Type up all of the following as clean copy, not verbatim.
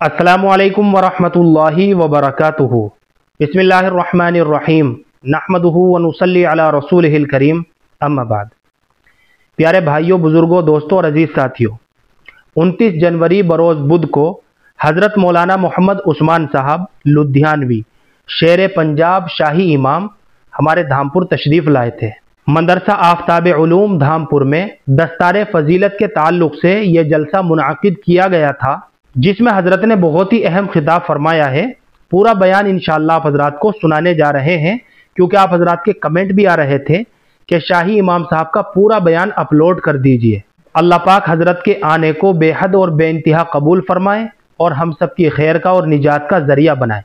अस्सलामुअलैकुम वरहमतुल्लाहि वबरकातुहू। बिस्मिल्लाहिर्रहमानिर्रहीम। नहमदुहू व नुसल्ली अला रसूलिहिल करीम। अम्मा बाद। प्यारे भाइयों, बुजुर्गों, दोस्तों और अजीज़ साथियों, 29 जनवरी बरोज़ बुध को हज़रत मौलाना मोहम्मद उस्मान साहब लुधियानवी शेर पंजाब शाही इमाम हमारे धामपुर तशरीफ़ लाए थे। मदरसा आफ्ताब उलूम धामपुर में दस्तार फजीलत के ताल्लुक़ से यह जलसा मुनाकिद किया गया था, जिसमें हजरत ने बहुत ही अहम खिताब फरमाया है। पूरा बयान इंशाअल्लाह आप हजरात को सुनाने जा रहे हैं, क्योंकि आप हजरात के कमेंट भी आ रहे थे कि शाही इमाम साहब का पूरा बयान अपलोड कर दीजिए। अल्लाह पाक हजरत के आने को बेहद और बेइंतहा कबूल फरमाए और हम सब की खैर का और निजात का जरिया बनाए।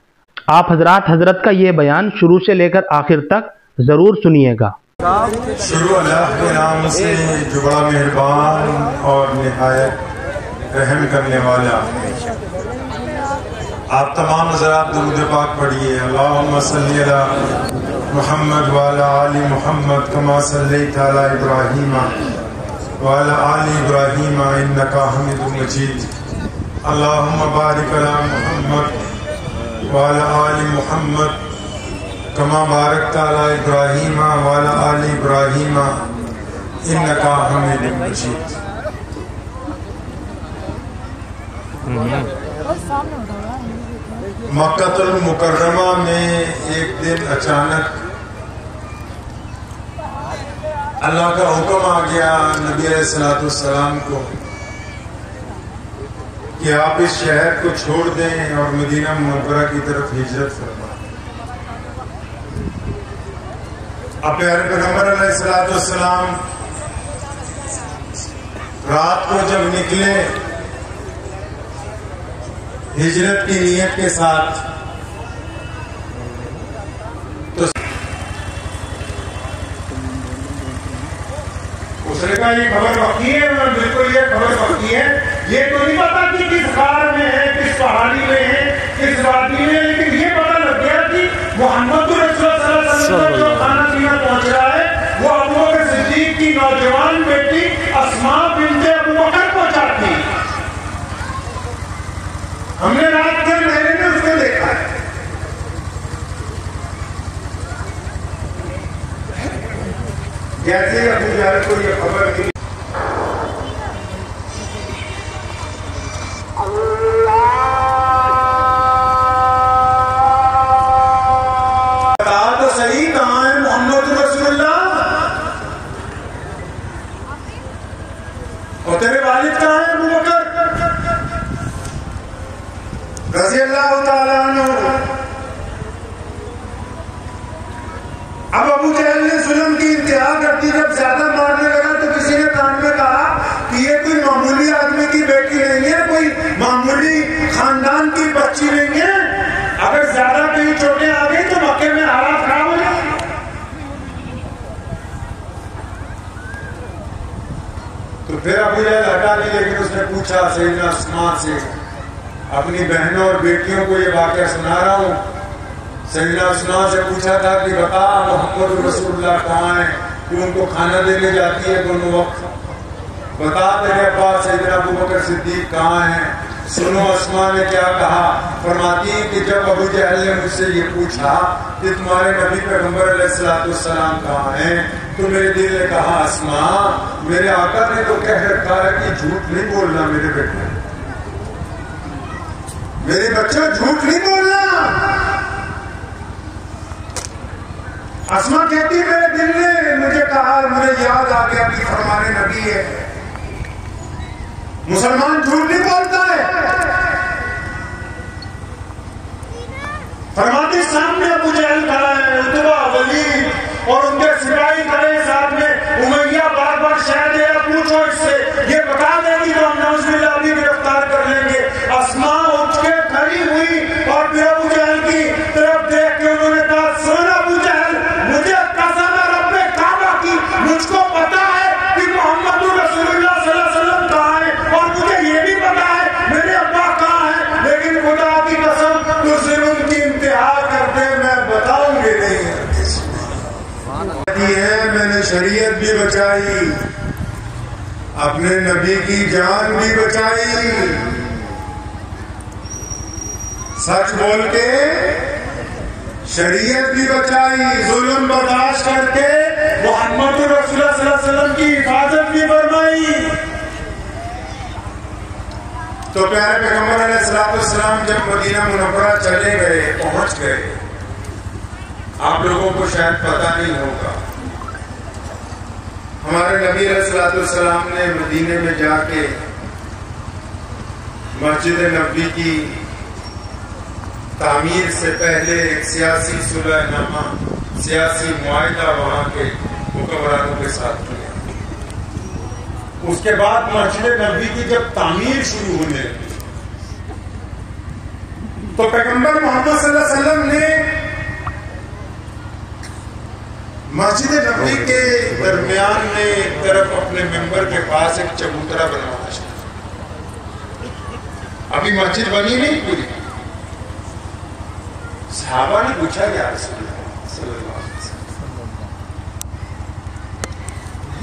आप हजरात हजरत का ये बयान शुरू से लेकर आखिर तक ज़रूर सुनिएगा। शुरू अल्लाह के नाम से जो बड़ा मेहरबान और निहायत रहम करने वाला। आप तमाम हज़रात दुरूद पाक पढ़िए। अल्लाहुम्मा सल्ली अला मुहम्मद व अला आलि मुहम्मद कमा सल्लैता अला इब्राहीम व अला आलि इब्राहीम इन्नका हमीदुम मजीद। अल्लाहुम्मा बारिक अला मुहम्मद व अला आलि मुहम्मद कमा बारकता अला इब्राहीम व अला आलि इब्राहीम इन्नका हमीदुम मजीद। मक्कातुल मुकर्रमा में एक दिन अचानक अल्लाह का हुक्म आ गया नबी अलैहिस्सलाम को कि आप इस शहर को छोड़ दें और मदीना मुनव्वरा की तरफ हिजरत फरमाएं। अब प्यारे पैगंबर अलैहिस्सलाम रात को जब निकले हिजरत की नीयत के साथ, तो उसने कहा ये खबर पक्की है। और बिल्कुल ये खबर पक्की है। ये तो नहीं पता कि किस गार में है, किस पहाड़ी में है, किस वादी में, लेकिन ये पता लग गया कि मोहम्मद रसूलुल्लाह जो खाना पीना पहुंच रहा है वो अबू बकर सिद्दीक की नौजवान बेटी अस्मा बिन्ते अबू बकर पहुंचाती। हमने रात के अंधेरे में उसको देखा है। जैसे अबू जहल को ये खबर मिली, बता तो सही कहां है मोहम्मद रसूलुल्लाह, और तेरे वालिद कहां है अबू बकर रज़ी अल्लाह ताला अन्हु। अब अबू जहल ने जुल्म की इंतहा कर दी। जब ज्यादा मारने लगा तो किसी ने कान में कहा कि ये कोई मामूली आदमी की बेटी नहीं है, कोई मामूली खानदान की बच्ची नहीं है। अगर ज्यादा कहीं चोटें आ गई तो मक्के में हालात खराब हो जाए। तो फिर अबू जहल हटा ली, लेकिन उसने पूछा सैयदना उस्मान से, अपनी बहनों और बेटियों को ये वाक़या सुना रहा हूँ। सैयदना उस्मान से पूछा था कि बता मोहम्मद रसूलुल्लाह कहाँ है, कि उनको खाना देने जाती है दोनों वक्त। बता तेरे अब्बा सैयदना अबू बकर सिद्दीक कहाँ है। सुनो अस्मा ने क्या कहा। फरमाती है कि जब अबू जहल ने मुझसे ये पूछा कि तुम्हारे नबी पैगंबर अलैहिस्सलाम कहाँ हैं, तो मेरे दिल ने कहा अस्मा, मेरे आका ने तो कह रखा है कि झूठ नहीं बोलना मेरे बेटे, मेरे बच्चों झूठ नहीं बोलना। अस्मा कहती मेरे दिल ने मुझे कहा, मुझे याद आ गया कि हमारे नबी है, मुसलमान झूठ नहीं बोलता है। फरमाती सामने अबू जहल खड़ा है, उतबा वलीद और उनके सिपाही खड़े साथ में। उमैया बार बार शायद ये पूछो इससे, ये बता देगी तो हम नौज़ुबिल्लाह भी गिरफ्तार कर लेंगे। अस्मा उठ के खड़ी हुई और फिर अबू जहल की तरफ देख के उन्होंने कहा, सुन अबू जहल, मुझे कसम है रब्बे काबा की, मुझको पता है कि मोहम्मद रसूलुल्लाह सल्लल्लाहु अलैहि वसल्लम कहाँ है, और मुझे ये भी पता है मेरे अब्बा कहाँ है, लेकिन खुदा की कसम तुझसे उनकी इंतहा कर दे, मैं बताऊंगी नहीं। मैंने शरीयत भी बचाई, अपने नबी की जान भी बचाई, सच बोल के शरीयत भी बचाई, जुल्म बर्दाश्त करके मोहम्मद रसूलुल्लाह सल्लल्लाहु अलैहि वसल्लम की हिफाजत भी फरमाई। तो प्यारे पैगंबर अलैहिस्सलाम जब मदीना मुनव्वरा चले गए, पहुंच गए, आप लोगों को शायद पता नहीं होगा, हमारे नबी अलैहिस्सलाम ने मदीने में जाके मस्जिद नबी की तामीर से पहले एक सियासी सुलहनामा, सियासी मुआहिदा वहां के हुक्मरानों के साथ किया। उसके बाद मस्जिद नबी की जब तामीर शुरू होने लगी तो पैगंबर मोहम्मद सल्लल्लाहु अलैहि वसल्लम ने मस्जिद नबी के दरमियान में एक तरफ अपने मेंबर के पास एक चबूतरा बनवाना चाहिए। अभी मस्जिद बनी नहीं पूरी। सहाबा ने पूछा या रसूलल्लाह सल्लल्लाहु अलैहि वसल्लम,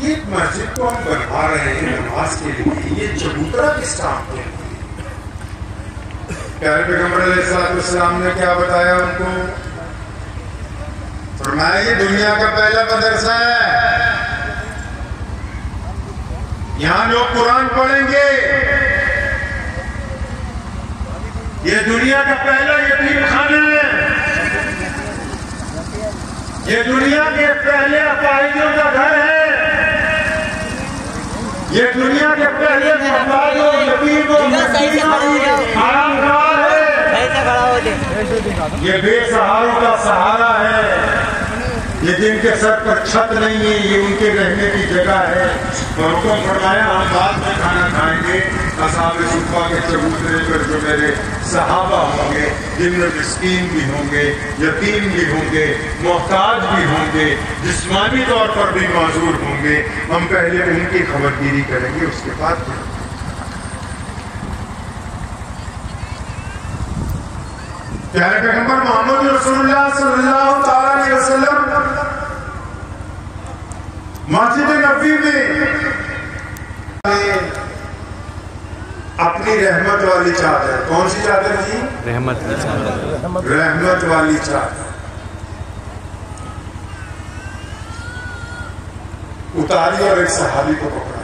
ये मस्जिद को हम बनवा रहे हैं नमाज के लिए, ये चबूतरा किस काम के लिए? प्यारे पैगंबर अलैहिस्सलाम ने क्या बताया उनको? फरमाया ये दुनिया का पहला मदरसा है, यहां लोग कुरान पढ़ेंगे। ये दुनिया का पहला यतीम खाना है, ये दुनिया के पहले अपाहिजों का घर है, ये दुनिया के पहले मोहताजों, यतीमों, आरामगाह है, ये बेसहारों का सहारा है, ये जिनके सर पर छत नहीं है ये उनके रहने की जगह है। और हुक्म फरमाया हम बाद में खाना खाएंगे असहाबे सुफ़ा के चबूतरे पर जो मेरे सहाबा होंगे, जिनमें मिस्कीन भी होंगे, यतीम भी होंगे, मोहताज भी होंगे, जिस्मानी तौर पर भी माजूर होंगे, हम पहले उनकी खबरगिरी करेंगे, उसके बाद प्यारे पैगंबर मोहम्मद रसूलुल्लाह सल्लल्लाहु अलैहि वसल्लम मस्जिद नबी में अपनी रहमत वाली चादर, कौन सी चादर थी? रहमत की चादर, रहमत वाली चादर उतारी और एक सहाबी को पकड़ा,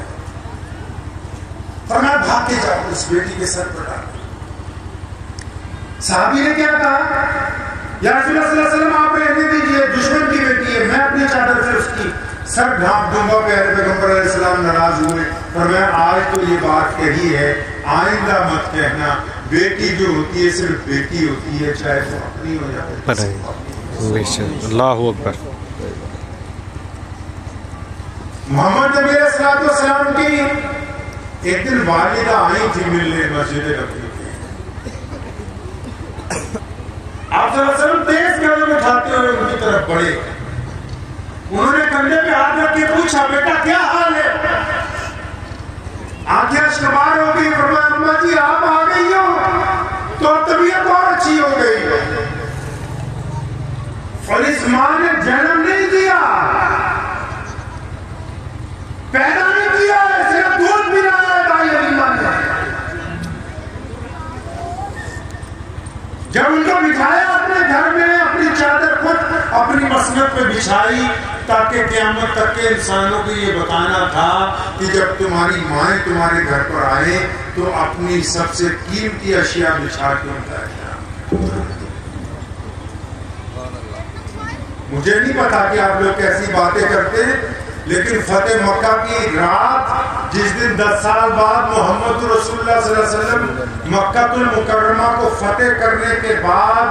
फरमाया भाग के जाओ उस बेटी के सर पर डाल। साहबी ने क्या कहा? या रसूलुल्लाह सल्लल्लाहु अलैहि वसल्लम आप रहने दीजिए, दुश्मन की बेटी है, मैं अपनी चादर से उसकी सर ढांप दूंगा। प्यारे पैगंबर अलैहिस्सलाम नाराज हुए, फरमाया आज तो ये बात कही है, आइंदा मत कहना। बेटी जो होती है सिर्फ बेटी होती है, चाहे वो अपनी हो या फिर। अल्लाहु अकबर। मोहम्मद नबी अलैहिस्सलाम की एक दिन वालिदा आई थी मिलने मस्जिद नबी। आप तेज कदम उठाते हुए उनकी तरफ बढ़े, उन्होंने कंधे पे हाथ रख के पूछा बेटा क्या हाल है? आंखें अश्कबार हो गई, फरमाया अम्मा जी आप आ गई हो तो तबीयत और अच्छी हो गई। और इस मां ने जन्म नहीं दिया, पैदा नहीं किया, सिर्फ दूध पिलाया है भाई अलीमा ने। जब उनको बिठाया अपने घर में, अपनी चादर खुद अपनी मसनद पे बिछाई, ताकि क़यामत तक के इंसानों को ये बताना था कि जब तुम्हारी माएँ तुम्हारे घर पर आए तो अपनी सबसे कीमती अशिया बिछा के उनका एहतराम। मुझे नहीं पता कि आप लोग कैसी बातें करते हैं, लेकिन फतेह मक्का की रात, जिस दिन 10 साल बाद मोहम्मद रसूलुल्लाह सल्लल्लाहु अलैहि वसल्लम मक्कातुल मुकर्रमा को फतेह करने के बाद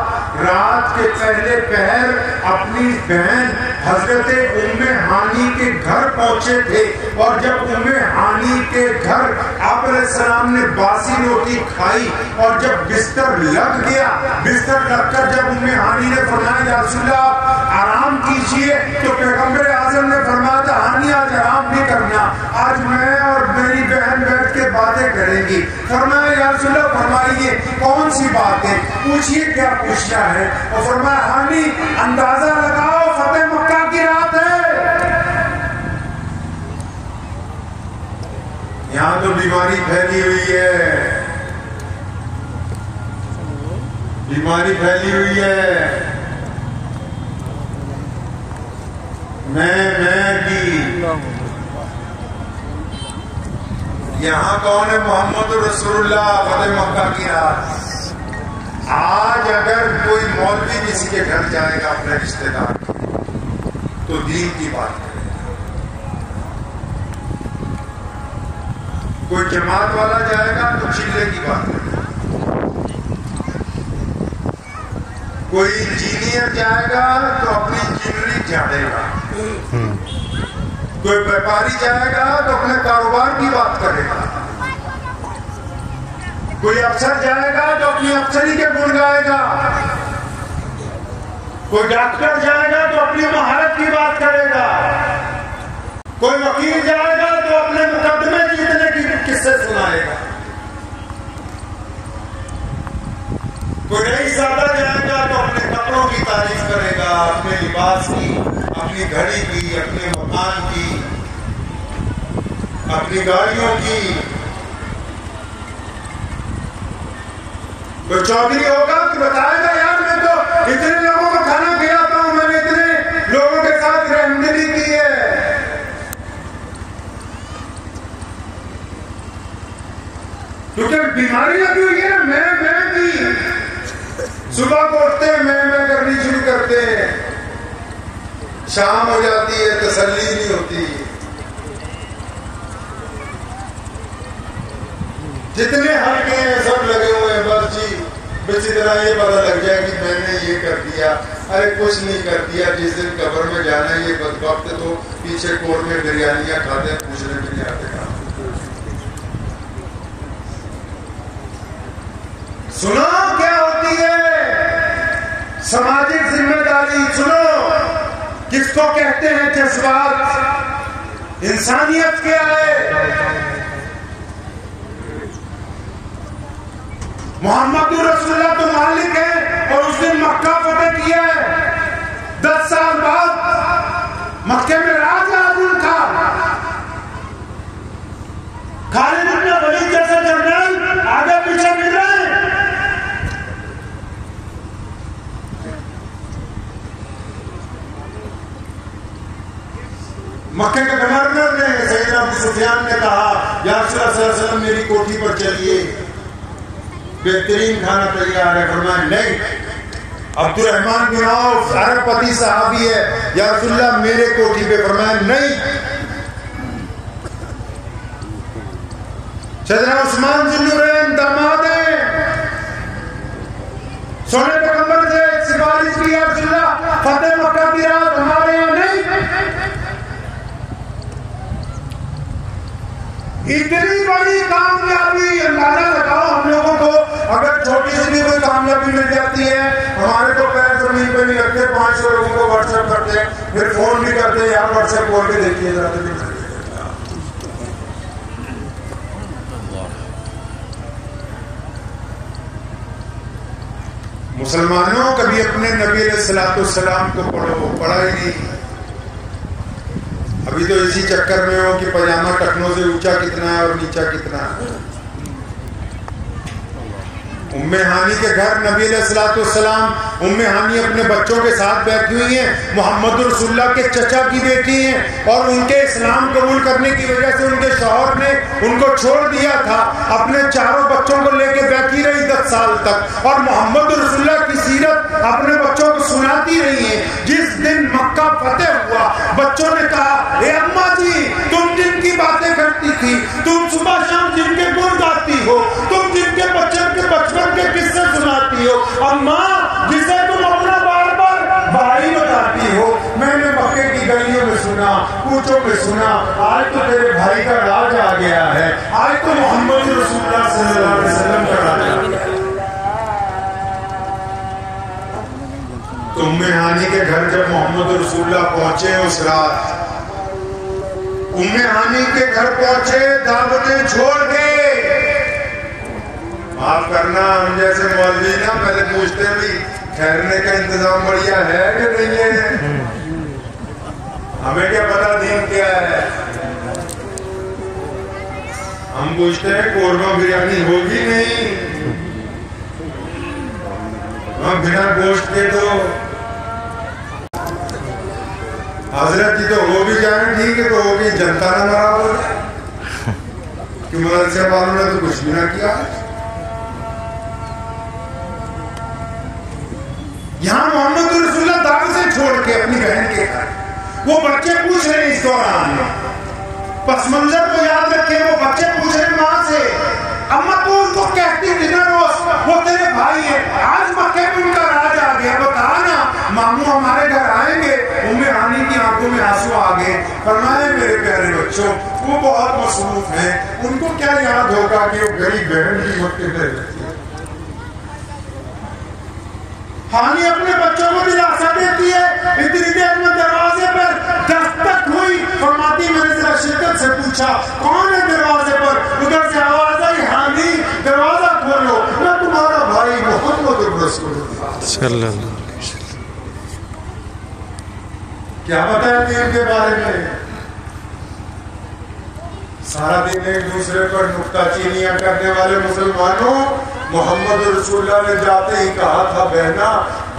रात के पहले पहर अपनी बहन हजरत उम्मे हानी के घर पहुंचे थे। और जब उम्मे हानी के घर आप अलैहिस्सलाम ने बासी रोटी खाई और जब बिस्तर लग गया, बिस्तर लगकर जब उम्मे हानी ने फरमाया या रसूलल्लाह आप आराम कीजिए, तो पैगंबर आज़म ने फरमाया था हानी आज आराम नहीं करना, आज मैं और मेरी बहन बैठ के बातें करेंगी। फरमाया या रसूलल्लाह फरमाइए कौन सी बात है, पूछिए क्या पूछना है। और फरमाया हानी अंदाजा लगाओ फतेह मक्का की रात है, यहाँ तो बीमारी फैली हुई है, بیماری پھیلی ہوئی ہے میں کی. یہاں کون ہے؟ محمد رسول اللہ فتح مکہ کی رات. آج اگر کوئی مولوی کسی کے گھر جائے گا اپنے رشتے دار تو دین کی بات کرے گا. کوئی جماعت والا جائے گا تو چلے کی بات کرے گا. کوئی انجینئر جائے گا تو اپنی انجینئرنگ جھاڑے گا. کوئی ویپاری جائے گا تو اپنے کاروبار کی بات کرے گا. کوئی افسر جائے گا تو اپنی افسری کے گن گائے گا. کوئی ڈاکٹر جائے گا تو اپنی مہارت کی بات کرے گا. کوئی وکیل جائے گا تو اپنے مقدمے جیتنے کی قصے سنائے گا. کوئی رئیس زادہ جائے گا تو اپنے کپڑوں کی تعریف کرے گا، اپنے لباس کی، اپنی گھڑی کی، اپنے مکان کی، اپنی گاڑیوں کی. کوئی چودھری ہوگا کہ بتائے گا یار میں تو اتنے لوگوں کو کھانا کھلاتا ہوں، میں نے اتنے لوگوں کے ساتھ رحمدلی کی ہے. کیونکہ بیماریاں بھی ہوئی ہے. میں بھی صبح کو اٹھتے ہیں میں کرنی شروع کرتے ہیں، شام ہو جاتی ہے تسلی نہیں ہوتی. جتنے حلقے ہیں سب لگے ہوئے ہیں، بس جی بس اتنا یہ پتہ لگ جائے کہ میں نے یہ کر دیا. ارے کچھ نہیں کر دیا. جس دن قبر میں جانا ہے یہ بدبخت تو پیچھے کوٹ میں بریانیاں کھاتے ہیں، پوچھنے بھی نہیں آتے. سنو کیا ہوتی ہے سماجک ذمہ داری. سنو کس کو کہتے ہیں جذبات. انسانیت کیا ہے؟ محمد رسول اللہ تو مالک ہے اور اس نے مکہ فتح کیا ہے. 10 سال بعد مکے میں راج عادل تھا. خالد بن ولید جیسے جنرل آگے پیچھے مل رہے ہیں. مکے کے گورنر نے سیدنا ابو سفیان نے کہا یا رسول اللہ صلی اللہ علیہ وسلم میری کوٹھی پر چلیے، بہترین کھانا تیار ہے. فرمایا نہیں. عبد الرحمن بن عوف ارب پتی صحابی ہے، یا رسول اللہ میرے کوٹھی پہ. فرمایا نہیں. سیدنا عثمان ذوالنورین داماد ہیں، سونے پیغمبر سے سفارش کی یا رسول اللہ فتح مکہ کی رات ہمارے یہاں نہیں. اتنی بڑی کامیابی اندازہ لگاؤ ہم لوگوں کو اگر چھوٹی سی بھی کوئی کامیابی مل جاتی ہے. ہمارے تو پیر زمین پہ نہیں رکھتے، 500 لوگوں کو واٹس ایپ کرتے ہیں، پھر فون بھی کرتے ہیں یار واٹس ایپ کھول کے دیکھیے ذرا. مسلمانوں کبھی اپنے نبی علیہ الصلوۃ والسلام کو پڑھا ہی نہیں. ابھی تو اسی چکر میں ہو کہ پاجامہ ٹکنوں سے اونچا کتنا ہے اور نیچا کتنا ہے. ام ہانی کے گھر نبی علیہ الصلوۃ والسلام، ام ہانی اپنے بچوں کے ساتھ بیٹھی ہوئی ہیں. محمد رسول اللہ کے چچا کی بیٹی ہیں اور ان کے اسلام قبول کرنے کی وجہ سے ان کے شوہر نے ان کو چھوڑ دیا تھا. اپنے چاروں بچوں کو لے کے بیٹھی رہی 10 سال تک اور محمد رسول اللہ کی سیرت اپنے بچوں کو سناتی رہی ہیں. جس دن مکہ فتح ہوا بچوں نے کہا اے اماں جی تم جن کی باتیں کرتی تھی، تم صبح شام جن کے گن گاتی ہو، تم جن کے بچوں کے بچپن کے قصے سناتی ہو، اماں جسے تم اپنا بار بار بھائی بتاتی ہو، میں نے مکے کی گلیوں میں سنا، کوچوں میں سنا. آج تو تیرے بھائی کا راج آ گیا ہے، آج تو محمد رسول اللہ صلی اللہ علیہ وسلم کا راج آ گیا ہے. تو ام ہانی کے گھر جب محمد رسول اللہ پہنچے اس رات، ام ہانی کے گھر پہنچے دعوتیں چھوڑ کے. معاف کرنا ہم جیسے مولوی نا پہلے پوچھتے بھی ٹھہرنے کا انتظام بڑھیا ہے کہ نہیں ہے. ہمیں کیا پتا دین کیا ہے. ہم پوچھتے ہیں قورمہ بریانی ہوگی نہیں. बिना गोश्त के तो हजरत जी तो वो भी जाए ठीक है, तो वो भी जनता ना मरा हो जाए कि मदरसे वालों ने तो कुछ भी ना किया। यहाँ मोहम्मद रसूलुल्लाह दावत से छोड़ के अपनी बहन के घर, वो बच्चे पूछ रहे हैं इस दौरान में, पस मंजर को याद रखें, वो बच्चे पूछ रहे हैं माँ से, अम्मा तू उनको कहती थी ना रोज वो तेरे भाई है, आज मक्के में उनका राज आ गया, बता ना मामू हमारे घर आएंगे। उम्मे हानी की आंखों में आंसू आ गए। फरमाए मेरे प्यारे बच्चों, वो बहुत मसरूफ हैं, उनको क्या याद होगा कि वो गरीब बहन की मक्के में रहती है। हानी अपने बच्चों को दिलासा देती है। इतनी देर में दरवाजे पर दस्तक हुई, फरमाती मैंने जरा शिद्दत से पूछा कौन है दरवाजे पर, उधर से आवाज आई हानी दरवाजा खोलो, मैं तुम्हारा भाई मोहम्मद रसूलुल्लाह। क्या बताया दीन के बारे में? सारा दिन एक दूसरे पर नुक्ताचीनियां करने वाले मुसलमानों, मोहम्मद रसूलुल्लाह ने जाते ही कहा था बहना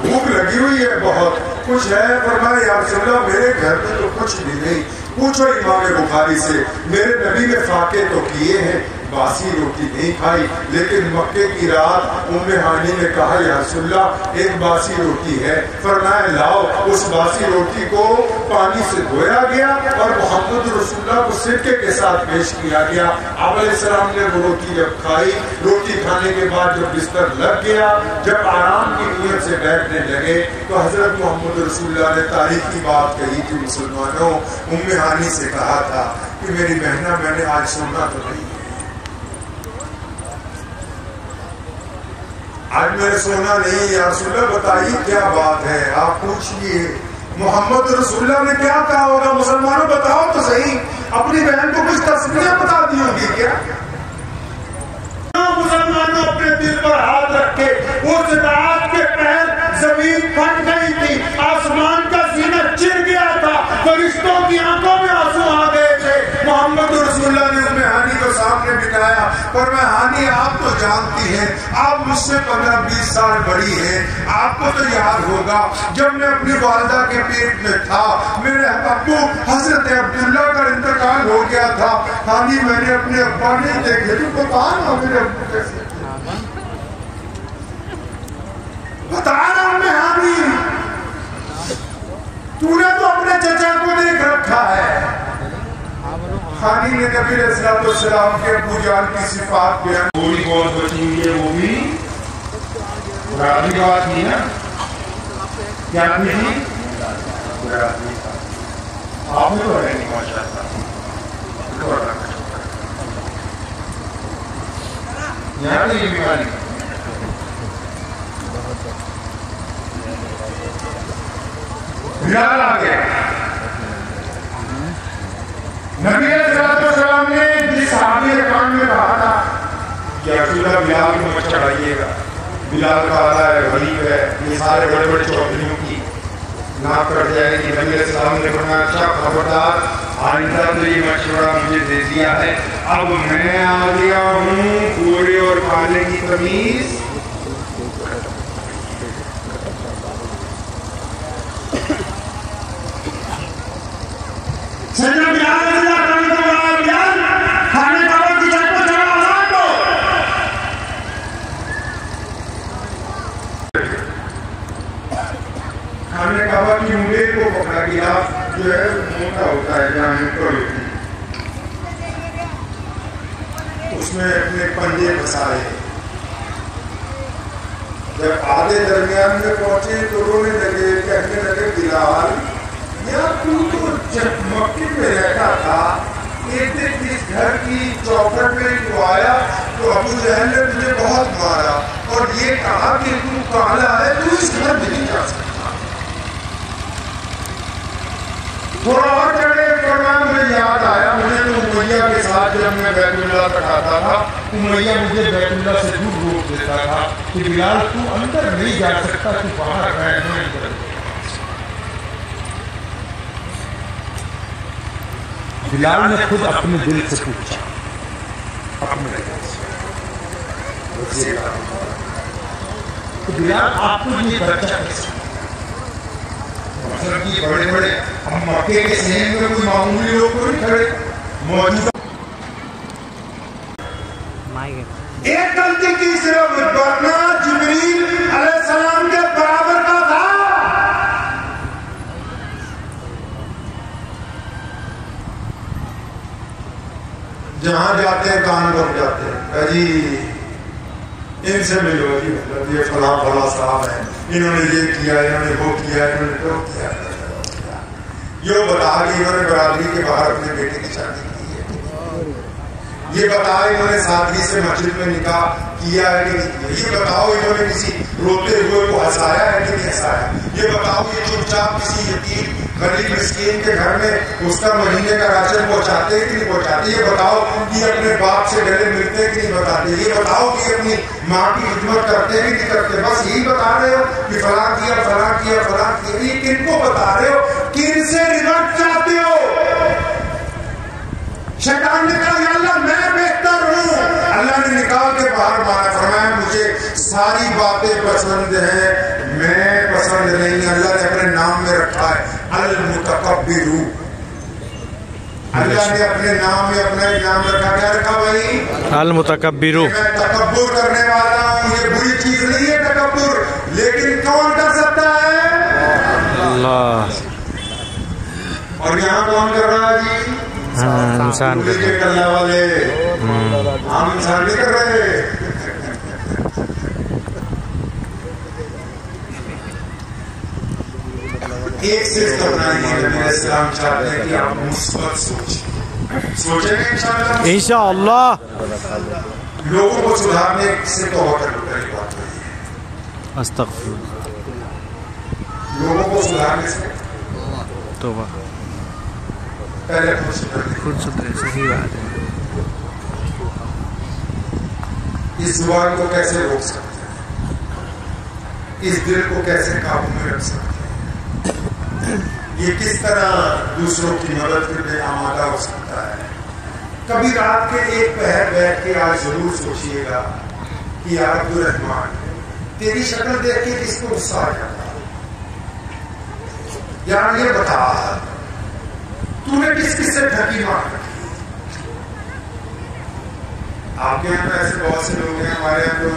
भूख लगी हुई है बहुत, कुछ है? फरमाया या रसूलुल्लाह मेरे घर में तो कुछ भी नहीं, पूछो इमाम बुखारी से, मेरे नबी ने फाके तो किए हैं, बासी रोटी नहीं खाई, लेकिन मक्के की रात उम्मे हानी ने कहा या रसूलुल्लाह एक बासी रोटी है। फरमाया लाओ, उस बासी रोटी को पानी से धोया गया और मोहम्मद रसूलुल्लाह को सिरके के साथ पेश किया गया। आप अलैहिस्सलाम ने वो रोटी जब खाई, रोटी खाने के बाद जब बिस्तर लग गया, जब आराम की नीयत से बैठने लगे, तो हजरत मोहम्मद रसूलुल्लाह ने तारीख की बात कही थी मुसलमानों, उम्मे हानी से कहा था कि मेरी बहना मैंने आज सोना तो नहीं, आज मेरे सोना नहीं। या रसूलुल्लाह बताइए क्या बात है, आप पूछिए। मोहम्मद रसूलुल्लाह ने क्या कहा होगा? मुसलमानों बताओ तो सही, अपनी बहन को कुछ तस्वीरें बता दी होगी क्या? मुसलमानों अपने दिल पर हाथ रखे, उस रात के पहर जमीन फट गई थी, आसमान का सीना चिर गया था, फरिश्तों की आंखों में आंसू आ गए थे। मोहम्मद रसूलुल्लाह ने उम्मे हानी को सामने बिठाया, पर मैं हानी आप तो जानती हैं, आप मुझसे 15-20 साल बड़ी हैं, आपको तो याद होगा जब मैं अपनी वालिदा के पेट में था, मेरे अब्बू हजरत अब्दुल्ला का इंतकाल हो गया था। हानी मैंने अपने अब्बा नहीं देखे, तू बता ना मेरे अब्बू कैसे, बता ना मैं हानी, तूने तो अपने चचा को देख रखा है। हानी ने नबी अलैहिस्सलाम के अब्बू जान की सिफात बयान, थोड़ी बहुत बची हुई है वो भी बुरादी की बात नहीं ना, क्या थी बुरादी, आपने तो है नहीं माशाअल्लाह, यहाँ तो ये बीमारी बिलाल आ गया। नबी अलैहिस्सलाम ने जिस सहाबी के कान में कहा था कि रसूलुल्लाह बिलाल को मत चढ़ाइएगा, बिलाल का आला है, गरीब है, ये सारे बड़े बड़े चौधरियों की नाक कट जाएगी। नबी अलैहिस्सलाम ने फरमाया अच्छा खबरदार, आइंदा तो ये मशवरा मुझे दे दिया है, अब मैं आ गया हूँ गोरे और काले की तमीज। खाने काबा की मुंडेर को पकड़ा गया, जो है मोटा होता है जहाँ नुक्कड़ होती है, उसमें अपने पंजे फंसाए। जब आधे दरमियान में पहुंचे तो रोने लगे, कहने लगे बिलाल यार तू तो जब मक्के में रहता था, एक दिन इस घर की चौखट में तू आया तो अबू जहल ने तुझे बहुत मारा और ये कहा कि तू काला है, तू इस घर में नहीं जा सकता। थोड़ा और चढ़े फरमान में याद आया मुझे तो उमैया के साथ जब मैं बैतुल्लाह तक आता था, उमैया मुझे बैतुल्लाह से दूर रोक देता था कि बिलाल तू अंदर नहीं जा सकता, तू बाहर बैठ। बिलाल ने खुद अपने दिल से पूछा, अपने تو بلال آپ کو یہ درجہ کیسے مطلب کہ بڑے بڑے ہم مکے کے صحن میں کوئی معمولی لوگ کو نہیں کھڑے موجودہ ایک غلطی کی صرف ورنہ جبریل علیہ السلام کے برابر کا تھا. جہاں جاتے ہیں کان پر جاتے ہیں جی ان سے ملو جی مطلب یہ فلاں فلاں صاحب ہیں انہوں نے یہ کیا انہوں نے وہ کیا انہوں نے وہ کیا یہ بتا کہ انہوں نے برادری کے باہر اپنے بیٹے کی شادی کی ہے یہ بتاؤ انہوں نے سادگی سے مسجد میں نکاح کیا ہے کہ نہیں کیا یہ بتاؤ انہوں نے کسی روتے ہوئے کو ہنسایا ہے کہ نہیں ہنسایا یہ بتاؤ یہ چپ چاپ کسی یتیم غریب مسکین کے گھر میں اس کا مہینے کا راشن پہنچاتے کہ نہیں پہنچاتے یہ بتاؤ کہ اپنے باپ سے گلے ملتے کہ نہیں بتاتے یہ بتاؤ کہ اپنی ماں کی خدمت کرتے کہ نہیں کرتے بس یہی بتا رہے ہو کہ فلاں کیا فلاں کیا فلاں کیا یہ کن کو بتا رہے ہو کن سے ریورٹ چاہتے ہو شیطان نے کہا یا اللہ میں بہتر ہوں اللہ نے نکال کے باہر مارا فرمایا مجھے ساری باتیں پسند ہیں میں پسند نہیں اللہ نے اپنے نام میں رکھا ہے المتکبر اللہ نے اپنے نام میں اپنا ایک نام رکھا کیا رکھا بھائی المتکبر میں تکبر کرنے والا ہوں یہ بری چیز نہیں ہے تکبر لیکن کون کر سکتا ہے اللہ اور یہاں کون کر رہا ہے جی انسان اللہ والے ہم انسان نہیں کر رہے ایک صرف کرنا ہے نبی اسلام چاہتے ہیں کہ آپ مثبت سوچیں گے انشاءاللہ لوگوں کو سدھارنے سے توبہ کرنے کی بات ہوئی ہے استغفر لوگوں کو سدھارنے سے توبہ پہلے خود سدھرے صحیح بات ہے اس زبان کو کیسے روک سکتے ہیں اس دل کو کیسے قابو میں رکھ سکتے ہیں یہ کس طرح دوسروں کی مدد کے لیے آمادہ ہو سکتا ہے کبھی رات کے ایک پہر بیٹھ کے آج ضرور سوچئے گا کہ یا عبد الرحمن تیری شکل دیکھ کے کس کو غصہ آ جاتا یار یہ بتا تو نے کس کس سے ڈھکی مار رکھی آپ کے یہاں ایسے بہت سے لوگ ہیں ہمارے یہاں تو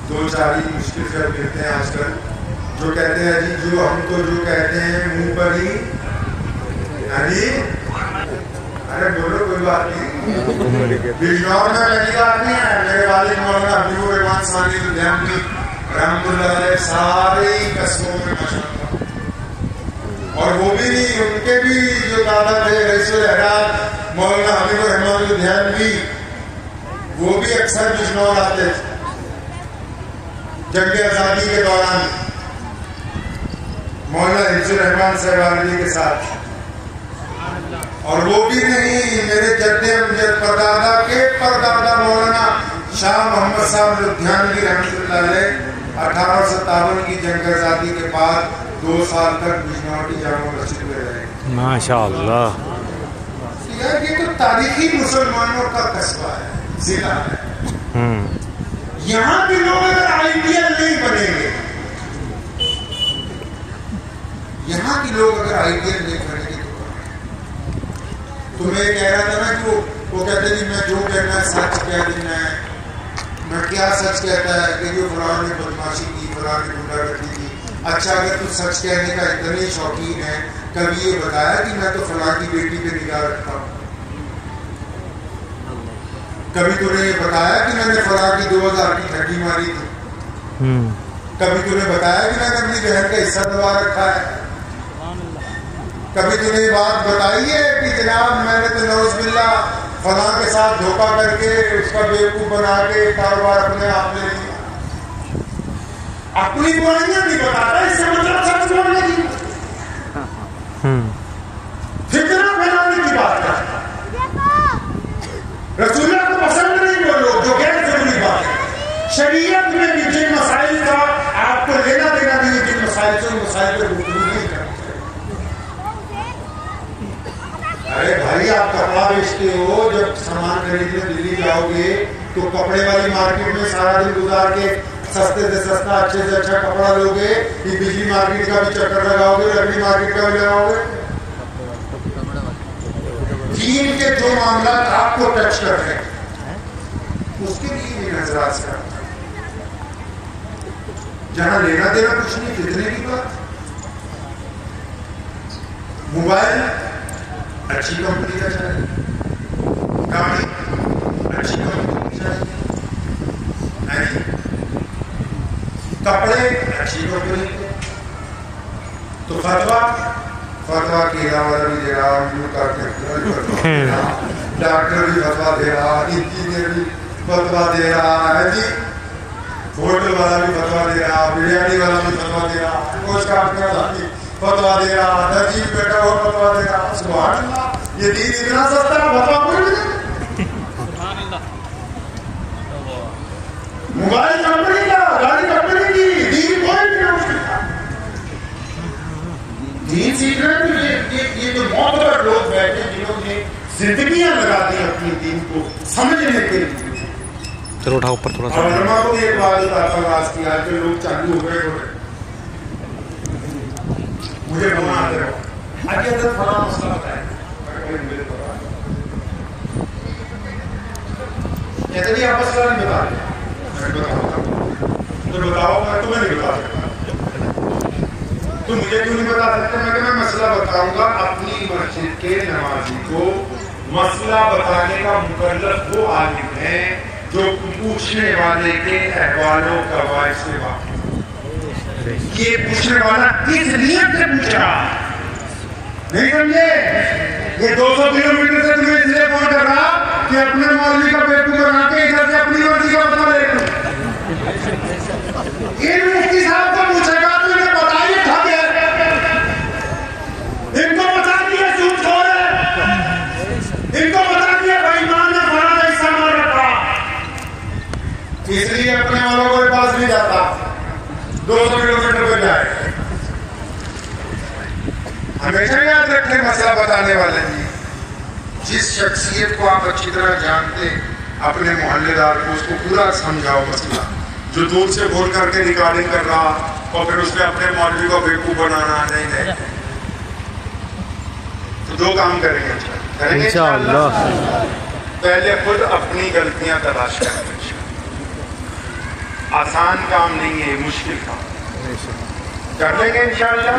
دو چار ہی مشکل سے ملتے ہیں آج کل جو کہتے ہیں جی جو ہم تو جو کہتے ہیں منہ پر ہی یعنی ارے بولو کوئی بات نہیں بجنور میں پہلی بات نہیں ہے میرے والد مولانا حبیب الرحمان ثانی لدھیانوی رحمۃ اللہ علیہ سارے قصبوں میں ماشاءاللہ اور وہ بھی نہیں ان کے بھی جو دادا تھے رئیس الحرات مولانا حبیب الرحمان لدھیانوی وہ بھی اکثر بجنور آتے تھے جنگ آزادی کے دوران مولانا حفظ الرحمان صاحب کے ساتھ اور وہ بھی نہیں میرے جد امجد پردادا کے پردادا مولانا شاہ محمد صاحب لدھیانوی رحمۃ اللہ علیہ 1857 کی جنگ آزادی کے بعد 2 سال تک بجنور کی جامع مسجد میں رہے ماشاءاللہ یار یہ تو تاریخی مسلمانوں کا قصبہ ہے ضلع ہے یہاں کے لوگ اگر آئیڈیل نہیں بنیں گے یہاں کے لوگ اگر آئیڈیل نہیں بنیں گے تو میں کہہ رہا تھا نا کہ وہ کہتے ہیں میں جو کہنا ہے سچ کہہ دینا ہے میں کیا سچ کہتا ہے کہ جو فلاں نے بدماشی کی فلاں نے گنڈا گردی کی اچھا اگر تو سچ کہنے کا اتنے شوقین ہے کبھی یہ بتایا کہ میں تو فلاں کی بیٹی پہ نگاہ رکھتا ہوں کبھی تو نے یہ بتایا کہ میں نے فلاں کی 2000 کی ٹھگی ماری تھی کبھی تو نے بتایا کہ میں نے اپنی بہن کا حصہ دبا رکھا ہے کبھی تو نے یہ بات بتائی ہے کہ جناب میں نے تو نعوذ باللہ فلاں کے ساتھ دھوکہ کر کے اس کا بیوقوف بنا کے کاروبار اپنے آپ لے لیا اپنی برائیاں نہیں بتاتا اس سے مطلب سچ بولنے کی فتنہ پھیلانے کی بات کرتا رسول اللہ کو پسند نہیں وہ لوگ جو غیر ضروری بات ہے شریعت میں بھی جن مسائل کا آپ کو لینا دینا نہیں جن مسائل سے ان مسائل پر گفتگو نہیں کرنا ارے بھائی آپ کپڑا بیچتے ہو جب سامان خریدنے دلی جاؤ گے تو کپڑے والی مارکیٹ میں سارا دن گزار کے सस्ते से सस्ता अच्छे से अच्छा कपड़ा लोगे कि बिजली मार्केट का भी चक्कर लगाओगे, लकड़ी मार्केट का भी लगाओगे? दीन के जो मामला आपको टच कर रहे हैं उसके लिए भी नजराज करता है। जहां लेना देना कुछ नहीं, कितने की बात। मोबाइल अच्छी कंपनी का चाहिए, गाड़ी अच्छी कंपनी की चाहिए, कपड़े अच्छी कंपनी के। तो फतवा के अलावा भी दे रहा, डॉक्टर भी फतवा दे रहा, इंजीनियर भी फतवा दे रहा है जी, होटल वाला भी फतवा दे रहा, बिरयानी वाला भी फतवा दे रहा, कोच काटने वाला भी फतवा दे रहा, दर्जी बैठा हुआ फतवा दे रहा। सुभान अल्लाह, ये दीन इतना सस्ता है, फतवा कोई नहीं। मोबाइल कंपनी का, गाड़ी कंपनी की, दीन कोई नहीं है उसके साथ। दीन सीख रहे हैं। ये जो बहुत बड़े लोग बैठे जिन्होंने जिंदगियां लगा दी अपनी दीन को समझने के लिए। चलो उठाओ ऊपर थोड़ा सा। और को भी एक बात बताता हूँ, आज की आज के लोग चालू हो गए मुझे फोन आते रहो, आगे अंदर फला मसला बताए, कहते नहीं आप मसला नहीं बता रहे, मैं बताऊंगा तो बताओ, मैं तुम्हें नहीं बता सकता। तुम मुझे क्यों नहीं बता सकते? मैं मसला बताऊंगा। अपनी मस्जिद के नमाजी को मसला बताने का मुकल्लफ वो आलिम है जो पूछने वाले के अहवालों कवायद से वाकिफ। ये पूछने वाला किस नियत से पूछ रहा, नहीं समझे? ये 200 किलोमीटर से तुम्हें इसलिए फोन कर रहा कि अपने मौलवी का बेवकूफ बना के इधर से अपनी मर्जी का बता ले लूं। ये मुफ्ती साहब को पूछेगा तो इन्हें बताइए ठगे, इनको बता दिया सूदखोर है, इनको बता दिया बेईमान ने फलाना हिस्सा मार रखा, इसलिए अपने वालों के पास नहीं जाता, 200 किलोमीटर पे जाए। हमेशा याद रखें मसला बताने वाले जी, जिस शख्सियत को आप अच्छी तरह जानते अपने मोहल्लेदार को उसको पूरा समझाओ मसला। जो दूर से फोन करके रिकॉर्डिंग कर रहा और फिर उसने अपने मौलवी को बेवकूफ बनाना, नहीं। तो दो काम करेंगे इंशाअल्लाह। पहले खुद अपनी गलतियां तलाश करेंगे। आसान काम नहीं है, मुश्किल काम कर लेंगे इंशाअल्लाह।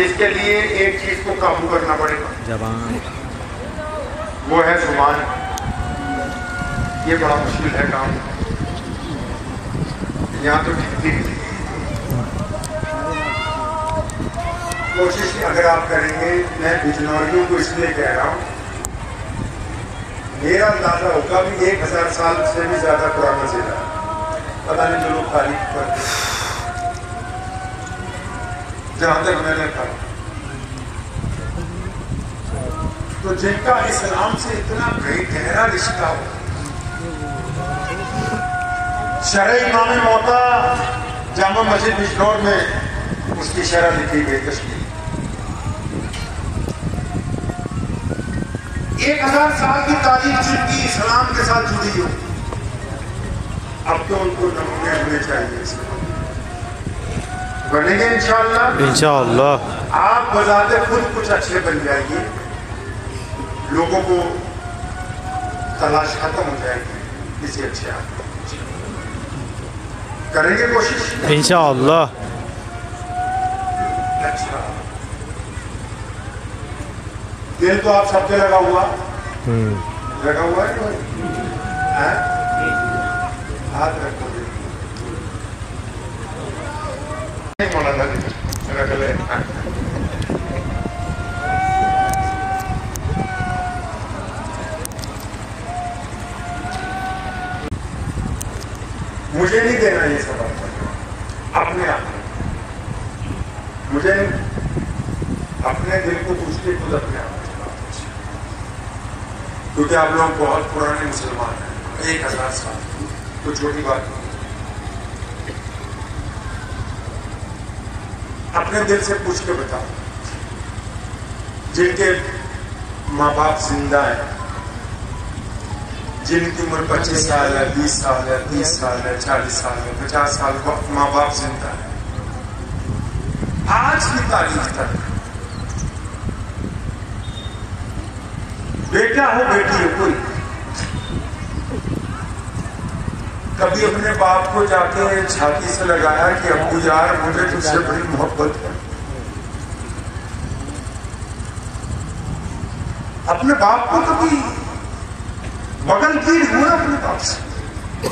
इसके लिए एक चीज को काबू करना पड़ेगा, ज़बान, वो है जुबान। ये बड़ा मुश्किल है काम, यहाँ तो ठीक कोशिश अगर आप करेंगे। मैं बिजनौरियों को इसलिए कह रहा हूँ, मेरा अंदाजा होगा भी 1000 साल से भी ज्यादा पुराना जिला, पता नहीं जो लोग तारीफ करते, जहां तक मैंने कहा। तो जिनका इस्लाम से इतना गहरा रिश्ता हो, शरई इमाम मौता जामा मस्जिद बिजनौर में उसकी शरह लिखी गई तशकील। 1000 साल की तारीख जिनकी इस्लाम के साथ जुड़ी हो, अब तो उनको नमूने होने चाहिए, बनेंगे इंशाअल्लाह। आप बजाते खुद कुछ अच्छे बन जाइए, लोगों को तलाश खत्म हो जाएगी किसी अच्छे आदमी। करेंगे कोशिश इंशाअल्लाह। अच्छा, दिल तो आप सबके लगा हुआ है हाथ रखो, नहीं मौलाना जी रख ले। मुझे नहीं देना ये सब, अपने आप मुझे अपने दिल को पूछ के खुद अपने आप, क्योंकि आप लोग बहुत पुराने मुसलमान हैं, 1000 साल, तो छोटी बात नहीं। अपने दिल से पूछ के बताओ, जिनके माँ बाप जिंदा हैं, جن کی عمر 25 سال ہے، 20 سال ہے، 30 سال ہے، 40 سال ہے، 50 سال وقت ماں باپ زندہ ہے، آج کی تاریخ تک بیٹا ہو بیٹی ہو کوئی کبھی اپنے باپ کو جا کے چھاتی سے لگایا کہ ابو یار مجھے تجھ سے بڑی محبت ہے؟ اپنے باپ کو کبھی بغل کی ہوا اپنے باپ سے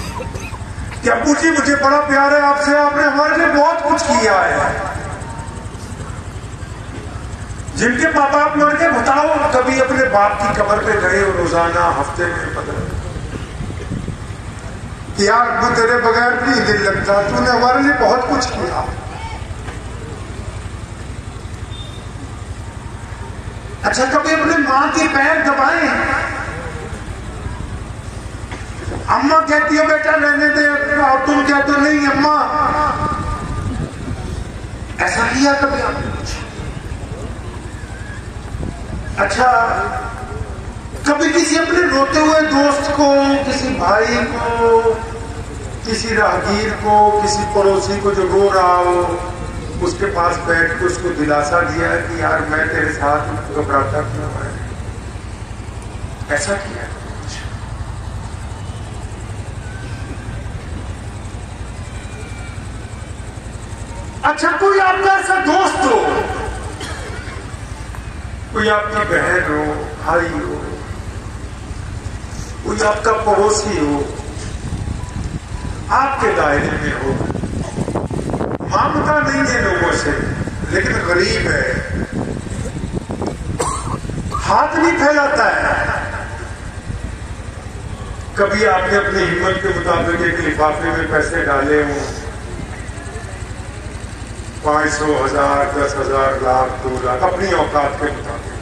کہ ابو جی مجھے بڑا پیار ہے آپ سے، آپ نے ہمارے لیے بہت کچھ کیا ہے؟ جن کے ماں باپ مر کے بتاؤ کبھی اپنے باپ کی قبر پہ گئے اور روزانہ ہفتے میں بدل کہ یار ابو تیرے بغیر نہیں دل لگتا، تو نے ہمارے لیے بہت کچھ کیا؟ اچھا کبھی اپنے ماں کے پیر دبائیں؟ اماں کہتی ہے بیٹا رہنے دے، اور تم کہتے ہو نہیں اماں، ایسا کیا کبھی آپ نے؟ اچھا کبھی کسی اپنے روتے ہوئے دوست کو، کسی بھائی کو، کسی راہگیر کو، کسی پڑوسی کو جو رو رہا ہو، اس کے پاس بیٹھ کے اس کو دلاسا دیا ہے کہ یار میں تیرے ساتھ گھبراتا کیوں ہے؟ ایسا کیا ہے؟ اچھا کوئی آپ کا ایسا دوست ہو، کوئی آپ کی بہن ہو، بھائی ہو، کوئی آپ کا پڑوسی ہو، آپ کے دائرے میں ہو، مانگتا نہیں ہے لوگوں سے لیکن غریب ہے، ہاتھ نہیں پھیلاتا ہے، کبھی آپ نے اپنی ہمت کے مطابق ایک لفافے میں پیسے ڈالے ہوں، 500، 1000، 10,000، لاکھ، 2 لاکھ اپنی اوقات کے مطابق،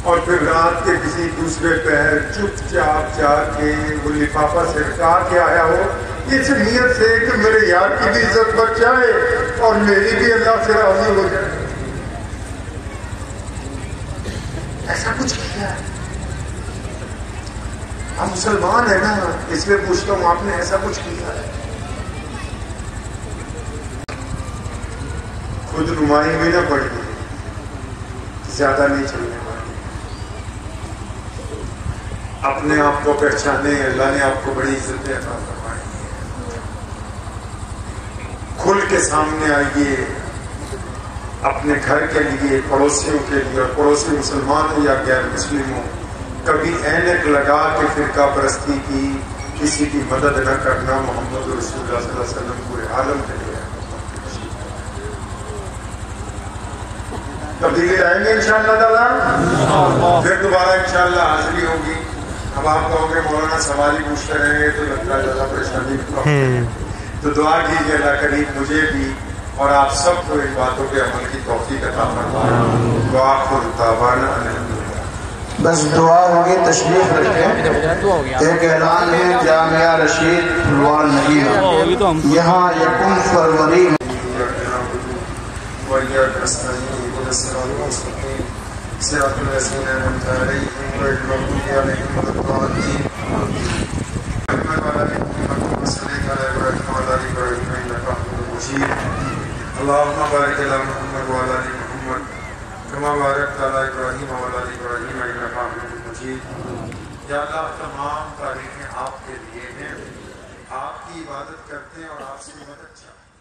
اور پھر رات کے کسی دوسرے پہر چپ چاپ جا کے وہ لفافہ سے ہٹا کے آیا ہو اس نیت سے کہ میرے یار کی بھی عزت بچ جائے اور میری بھی اللہ سے راضی ہو جائے؟ ایسا کچھ کیا ہے؟ ہم مسلمان ہیں نا، اس لیے پوچھتا ہوں آپ نے ایسا کچھ کیا ہے؟ خود نمائی میں نہ پڑ گئی، زیادہ نہیں چلنے والی، اپنے آپ کو پہچانے، اللہ نے آپ کو بڑی عزتیں عطا فرمائی، کھل کے سامنے آئیے اپنے گھر کے لیے، پڑوسیوں کے لیے، اور پڑوسی مسلمان ہو یا غیر مسلم ہو، کبھی اینک لگا کے فرقہ پرستی کی، کسی کی مدد نہ کرنا محمد رسول اللہ صلی اللہ علیہ وسلم پورے عالم کے لیے۔ تبدیلی آئیں گے انشاءاللہ تعالیٰ، پھر دوبارہ انشاءاللہ حاضری ہوگی۔ اب آپ کہو گے مولانا سوال ہی پوچھتے رہیں گے تو لگتا ہے زیادہ پریشانی، تو دعا کیجیے اللہ کریم مجھے بھی اور آپ سب کو ان باتوں کے عمل کی توفیق عطا فرمائے۔ دعا دعوانا الحمدللہ۔ بس دعا ہوگی، تشریف رکھیں۔ ایک اعلان ہے جامعہ رشید پھلوان نگین، یہاں 1 فروری وإياك نستعين اهدنا الصراط المستقيم صراط الذين أنعمت عليهم غير المغضوب عليهم ولا الضالين محمد وعلى آل محمد كما صليت على إبراهيم وعلى آل إبراهيم إنك حميد مجيد اللهم بارك على محمد وعلى آل محمد كما باركت على إبراهيم وعلى آل إبراهيم إنك حميد مجيد۔ یا اللہ تمام تعریفیں آپ کے لیے ہیں، آپ کی عبادت کرتے ہیں اور آپ سے مدد چاہتے ہیں۔